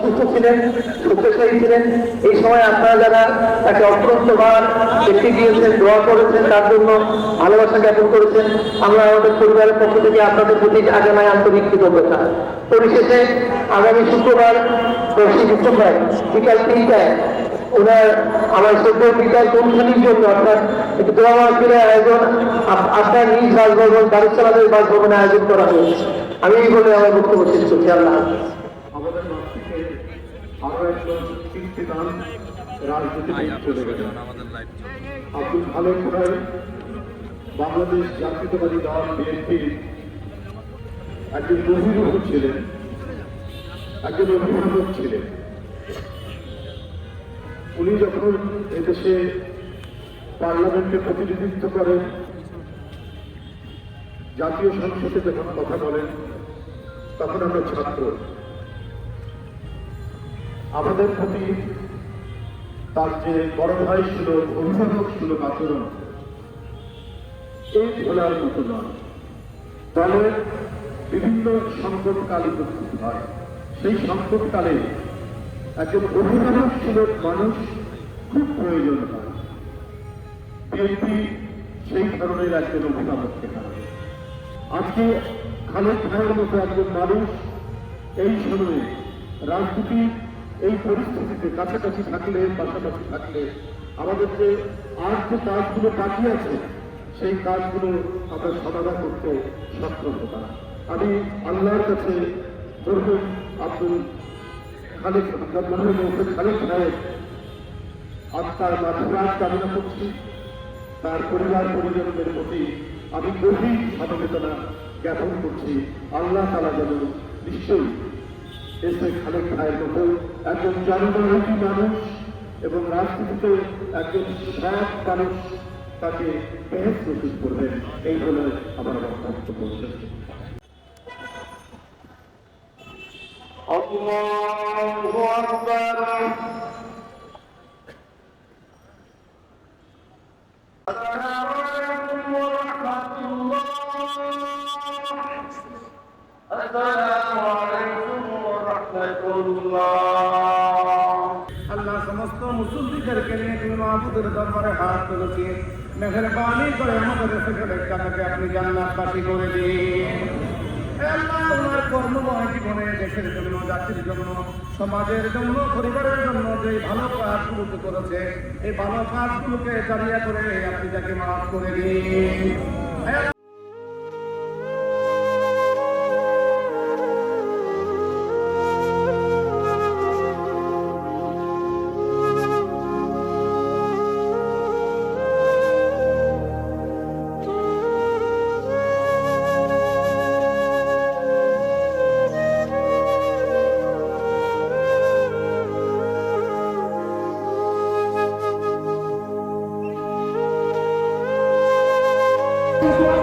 অসুস্থ ছিলেন, শয্যাশায়ী ছিলেন। এই সময় আপনারা যারা তাকে অপ্রন্তবার দেখতে গিয়েছেন, দোয়া করেছেন, তার জন্য ভালোবাসা জ্ঞাপন করেছেন, আমরা আমাদের পরিবারের পক্ষ থেকে আপনাদের প্রতি জানাই আন্তরিক কৃতজ্ঞতা। পরিশেষে আগামী শুক্রবার 10 ডিসেম্বর বিকাল 3টায় ওনার আমার শ্রদ্ধেয় বিকাশ অনুষ্ঠানের জন্য অর্থাৎ একটি দোয়া মাহফিলের আয়োজন আপনার নিজ বাসভবন দারুসালামের বাসভবনে আয়োজন করা হয়েছে। আমি এই বলে আমার বক্তব্য শেষ করছি। আল্লাহ আমাদের মাঠ থেকে আরো একজন কীর্তিদান রাজনীতিবিদ চলে গেলেন। আব্দুল খালেক ভাই বাংলাদেশ জাতীয়তাবাদী দল বিএনপির একজন বহির্ভূত ছিলেন, একজন অভিভাবক ছিলেন। উনি যখন এদেশে পার্লামেন্টে প্রতিনিধিত্ব করেন, জাতীয় সংসদে যখন কথা বলেন, তখন আমরা ছাত্র। আমাদের প্রতি তার যে বড় ভাই ছিল, অভিভাবক ছিল আচরণ, এই ভোলার মতো নয়। দলের বিভিন্ন সংকটকাল উপস্থিত হয়, সেই সংকটকালে একজন অভিভাবক ছিল মানুষ খুব প্রয়োজন হয়। বিএনপি সেই ধরনের একজন অভিভাবককে পায়। আজকে খালেক ভাইয়ের মতো একজন মানুষ এই সময়ে রাজনীতির এই পরিস্থিতিতে কাছাকাছি থাকলে, পাশাপাশি থাকলে আমাদের যে আর যে কাজগুলো বাকি আছে সেই কাজগুলো আমরা সমাধান করতে সক্ষম হতাম। আমি আল্লাহর কাছে মরহুম আব্দুল খালেক খালেক ভাইয়ের আত্মার মাঝরাত কামনা করছি। তার পরিবার পরিজনদের প্রতি আমি গভীর সমবেদনা জ্ঞাপন করছি। আল্লাহ তাআলা যেন নিশ্চয়ই এসে খালেক ভাইয়ের মতো একজন জনগণমুখী মানুষ এবং রাজনীতিতে একজন সৎ মানুষ তাকে বেহেশত নসিব করবেন, এই বলে আমার বক্তব্য শেষ করছি। আল্লাহু আকবার। আসসালামু আলাইকুম ওয়া রাহমাতুল্লাহ। আসসালামু আলাইকুম ওয়া রাহমাতুল্লাহ। আল্লাহ সমস্ত মুসল্লিদেরকে নিয়ে তুমি মাহবুবের দরবারে হাত তুলেছি, মেহেরবানি করে আমাদের সকলকে আপনি জান্নাতবাসী করে দিন। আল্লাহ ওনার কর্মময় জীবনে দেশের জন্য, জাতির জন্য, সমাজের জন্য, পরিবারের জন্য যে ভালো কাজগুলো করেছে, এই ভালো কাজগুলোকে জারিয়া করে আপনি তাকে মাফ করে দিন। Thank you.